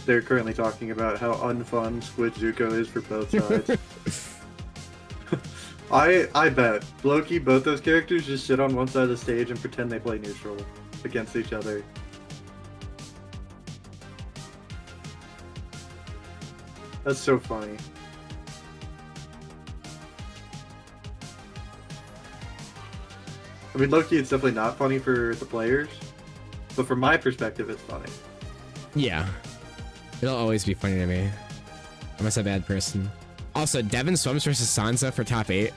they're currently talking about how unfun Squid Zuko is for both sides. I bet low-key both those characters just sit on one side of the stage and pretend they play neutral against each other. That's so funny. I mean, low-key, it's definitely not funny for the players, but from my perspective, it's funny. Yeah. It'll always be funny to me. I'm just a bad person. Also, Devin Swims versus Sansa for top 8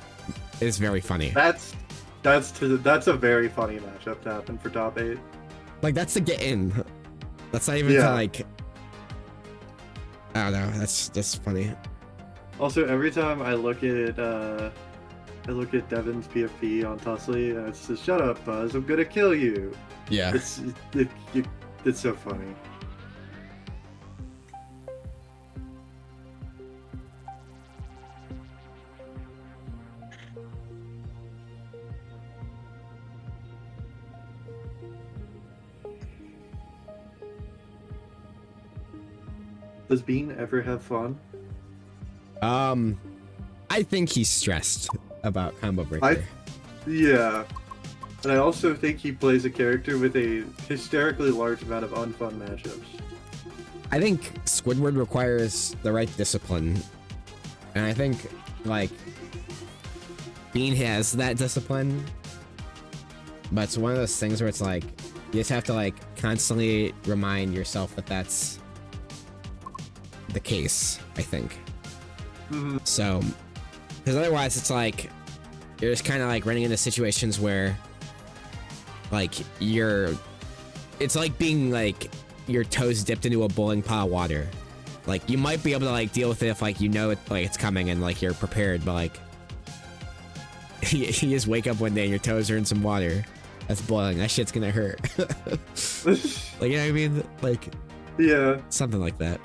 is very funny. That's a very funny matchup to happen for top 8. Like, that's to get in. That's not even to, like... I don't know. That's funny. Also, every time I look at Devin's PFP on Tusley, and it says, "Shut up, Buzz! I'm gonna kill you." Yeah. It's so funny. Does Bean ever have fun? I think he's stressed about Combo Breaker. Yeah. And I also think he plays a character with a hysterically large amount of unfun matchups. I think Squidward requires the right discipline. And I think, like, Bean has that discipline. But it's one of those things where it's like, you just have to, like, constantly remind yourself that that's the case, I think. Mm-hmm. So, because otherwise it's like, you're just kind of like running into situations where, like, it's like being like, your toes dipped into a boiling pot of water. Like, you might be able to like deal with it if like, you know it, like it's coming and like you're prepared, but like, you just wake up one day and your toes are in some water that's boiling. That shit's gonna hurt. Like, you know what I mean? Like, yeah, something like that.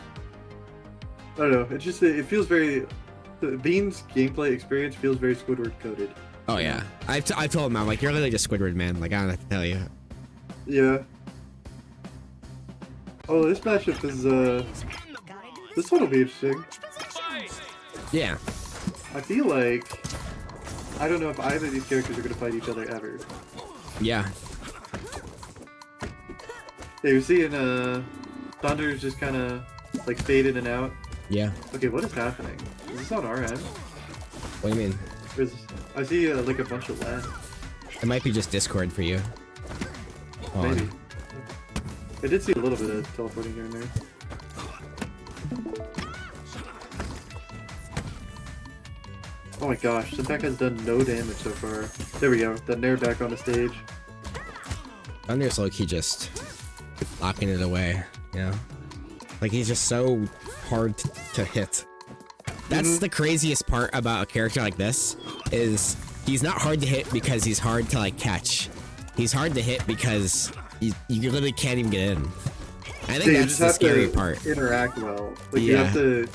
I don't know. It feels very. Bean's gameplay experience feels very Squidward coded. Oh yeah, I told him, I'm like, you're literally just Squidward, man. Like, I don't have to tell you. Yeah. Oh, this matchup is this one will be interesting. Yeah. I feel like I don't know if either of these characters are gonna fight each other ever. Yeah. Yeah, you're seeing Thunder's just kind of like fade in and out. Yeah. Okay, what is happening? Is this on our end? What do you mean? I see like a bunch of lag. It might be just Discord for you. Hold Maybe. on. I did see a little bit of teleporting here and there. Oh my gosh, Senpac has done no damage so far. There we go, the Nair back on the stage. Thunder's low-key just locking it away, you know? Like, he's just so hard to hit. That's the craziest part about a character like this, is he's not hard to hit because he's hard to, like, catch. He's hard to hit because you literally can't even get in. I think that's the scary part. Interact well. Like, you have to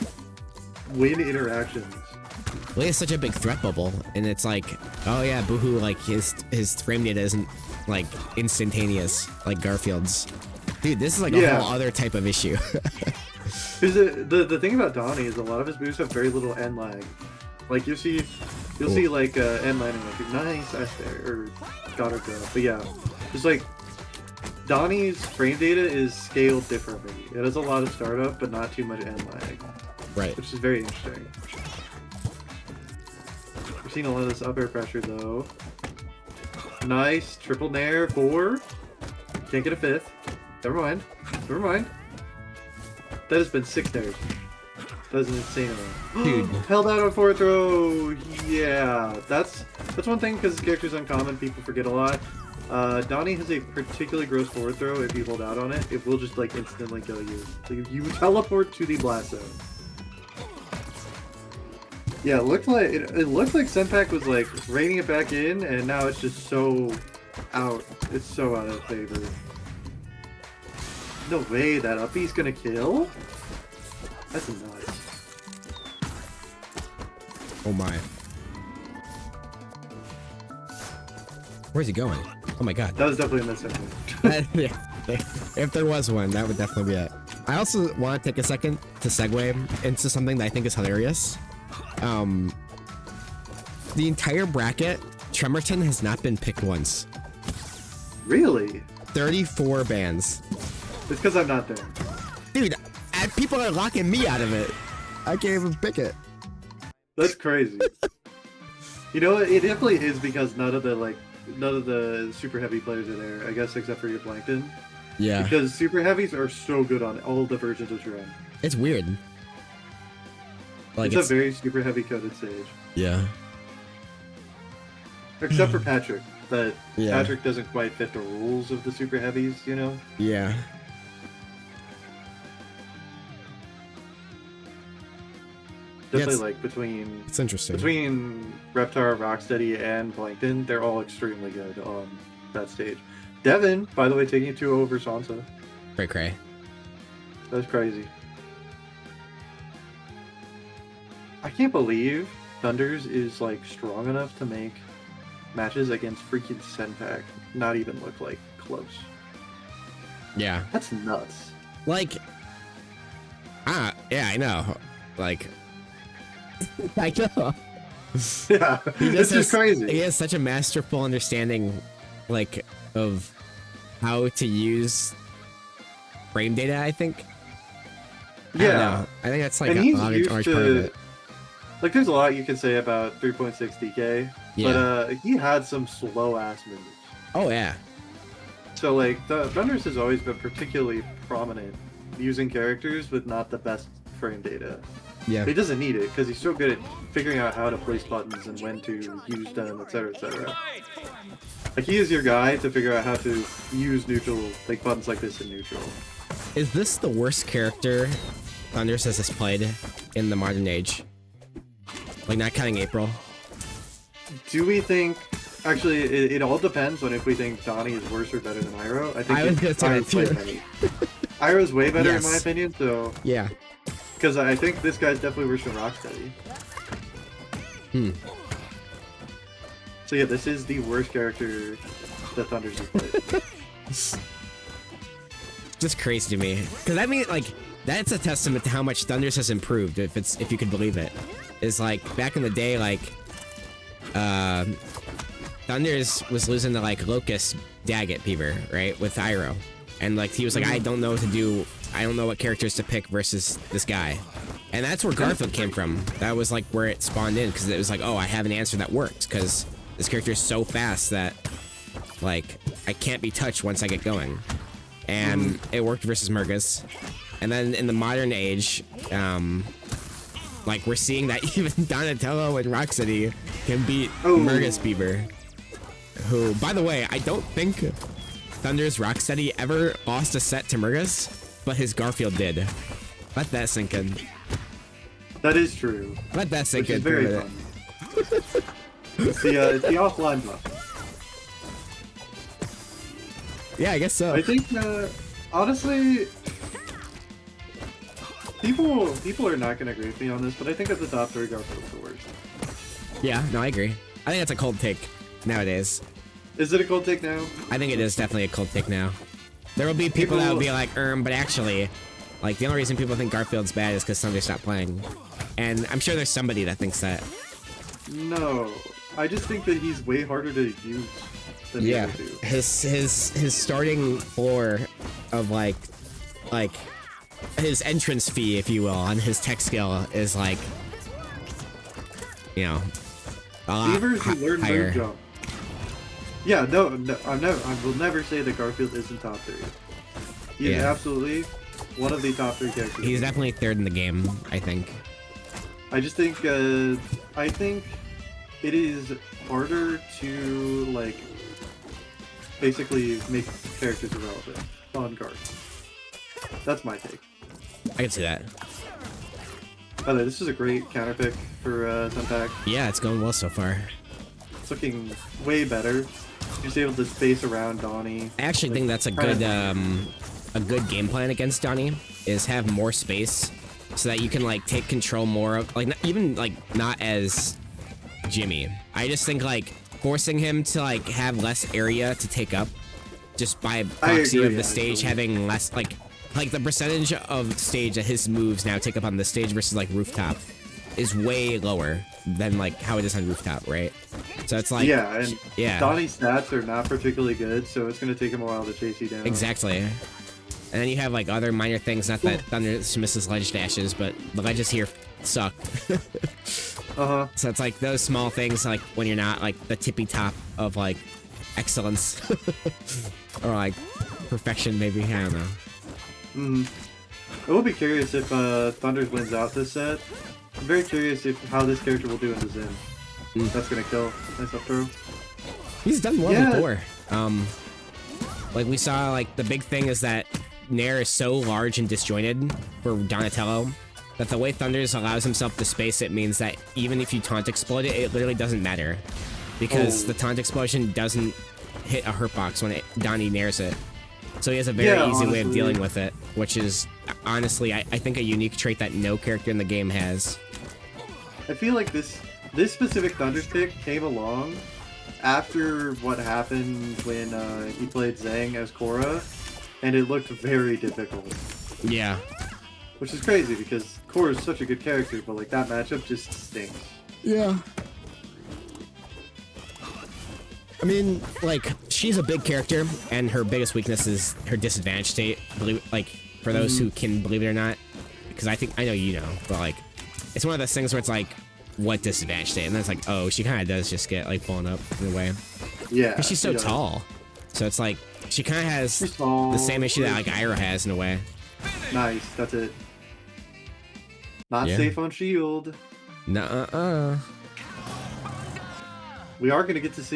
win interactions. Well, he has such a big threat bubble, and it's like, oh yeah, boohoo, like, his frame data isn't, like, instantaneous, like Garfield's. Dude, this is like a whole other type of issue. The thing about Donnie is a lot of his moves have very little end lag. Like, you'll see like end landing, like, nice S there, or got her go. But yeah, just like, Donnie's frame data is scaled differently. It has a lot of startup, but not too much end lag. Right. Which is very interesting. We're seeing a lot of this up air pressure though. Nice, triple nair, 4. Can't get a 5th. Never mind. Never mind. That has been 6 nairs. That is an insane amount. Dude. Held out on 4th throw. Yeah, that's one thing, because this character's uncommon, people forget a lot. Donnie has a particularly gross forward throw. If you hold out on it, it will just like instantly kill you. So you teleport to the blast zone. Yeah, it looked like Senpac was like reining it back in, and now it's just so out. It's so out of favor. No way that uppie's gonna kill? That's nuts. Oh my. Where's he going? Oh my god. That was definitely a miss. Yeah. If there was one, that would definitely be it. I also want to take a second to segue into something that I think is hilarious. The entire bracket, Tremerton has not been picked once. Really? 34 bans. It's because I'm not there. Dude, people are locking me out of it. I can't even pick it. That's crazy. You know what? It definitely is because none of the super heavy players are there, I guess, except for your Plankton. Yeah. Because super heavies are so good on all the versions of Terrain. It's weird. Like It's a very super heavy coded stage. Yeah. Except for Patrick. But Yeah. Patrick doesn't quite fit the rules of the super heavies, you know? Yeah. Definitely it's- like between It's interesting. Reptar, Rocksteady, and Plankton, they're all extremely good on that stage. Devin, by the way, taking it 2-0 over Sansa. Cray cray. That's crazy. I can't believe Thunders is like strong enough to make matches against freaking Senpac not even look like close. Yeah. That's nuts. Like, yeah, I know. Like, I know. Yeah, this is crazy. He has such a masterful understanding, like, of how to use frame data, I think. Yeah. I think that's like And a he's large used part to, of it. like, there's a lot you can say about 3.6 DK, Yeah. but he had some slow ass moves. Oh, yeah. So like the Thunders has always been particularly prominent using characters with not the best frame data. Yeah. He doesn't need it because he's so good at figuring out how to place buttons and when to use them, etc., etc. Like he is your guy to figure out how to use neutral, like buttons like this in neutral. Is this the worst character Thunders has played in the modern age? Like, not counting April? Do we think? Actually, it all depends on if we think Donnie is worse or better than Iroh. I think I was gonna say that too. Iroh's way better Yes. in my opinion, so Yeah. because I think this guy's definitely worse than Rocksteady. So yeah, this is the worst character that Thunders has played. Just crazy to me. Because I mean, like, that's a testament to how much Thunders has improved, if you could believe it. Is like, back in the day, like, Thunders was losing to, like, Locust Daggett Beaver, right? With Iroh. And, like, he was like, I don't know what to do. I don't know what characters to pick versus this guy. And that's where Garfield came from. That was, like, where it spawned in. Because it was like, oh, I have an answer that works. Because this character is so fast that, like, I can't be touched once I get going. And it worked versus Murgus. And then in the modern age, like, we're seeing that even Donatello and Rocksteady can beat Murgus Beaver. Who, by the way, I don't think Thunder's Rocksteady ever lost a set to Murgus, but his Garfield did. Let that sink in. That is true. Let that sink in. Which is very fun. It's the offline buff. Yeah, I guess so. I think, honestly, people are not going to agree with me on this, but I think at the top 3, Garfield's the worst. Yeah, no, I agree. I think that's a cold take nowadays. Is it a cold take now? I think it is definitely a cold take now. There will be people that will be like, but actually, like, the only reason people think Garfield's bad is because somebody stopped playing. And I'm sure there's somebody that thinks that. No. I just think that he's way harder to use than the other two. His starting floor of, like, his entrance fee, if you will, on his tech skill is, like, you know, a lot Beavers who learn higher. move jump. Yeah, no, I will never say that Garfield isn't top 3. He is absolutely one of the top 3 characters. He's definitely third in the game, I think. I just think, I think it is harder to, like, basically make characters irrelevant on Garth. That's my take. I can see that. By the way, this is a great counter pick for Senpac. Yeah, it's going well so far. It's looking way better. He's able to space around Donnie. I actually think that's a good game plan against Donnie, is have more space so that you can, like, take control more of, like, not as Jimmy. I just think, like, forcing him to, like, have less area to take up just by proxy of the stage having less, like, like the percentage of stage that his moves now take up on the stage versus like rooftop is way lower than like how it is on rooftop, right? So it's like yeah, and yeah, Donnie's stats are not particularly good, so it's gonna take him a while to chase you down. exactly. And then you have like other minor things, not that Thunder misses ledge dashes, but the ledges here suck. So it's like those small things, like when you're not like the tippy top of like excellence or like perfection, maybe. I don't know. I will be curious if Thunders wins out this set. I'm very curious if how this character will do in the Zen. That's gonna kill. Nice up throw. He's done well before. Like we saw, like the big thing is that Nair is so large and disjointed for Donatello that the way Thunders allows himself to space it means that even if you taunt explode it, it literally doesn't matter. Because the taunt explosion doesn't hit a hurt box when Donnie nairs it. So he has a very easy way of dealing with it, which is, honestly, I think a unique trait that no character in the game has. I feel like this specific Thunders pick came along after what happened when he played Zhang as Korra, and it looked very difficult. Yeah. Which is crazy, because Korra is such a good character, but like that matchup just stinks. Yeah. I mean, like, she's a big character, and her biggest weakness is her disadvantage state. Like, for those who can believe it or not, because I know you know, but like, it's one of those things where it's like, what disadvantage state? And then it's like, oh, she kind of does just get like blown up in a way. Yeah. Because she's so tall, so it's like she kind of has the same issue that like Ira has in a way. Nice, that's it. Not safe on shield. Nuh-uh. We are gonna get to see.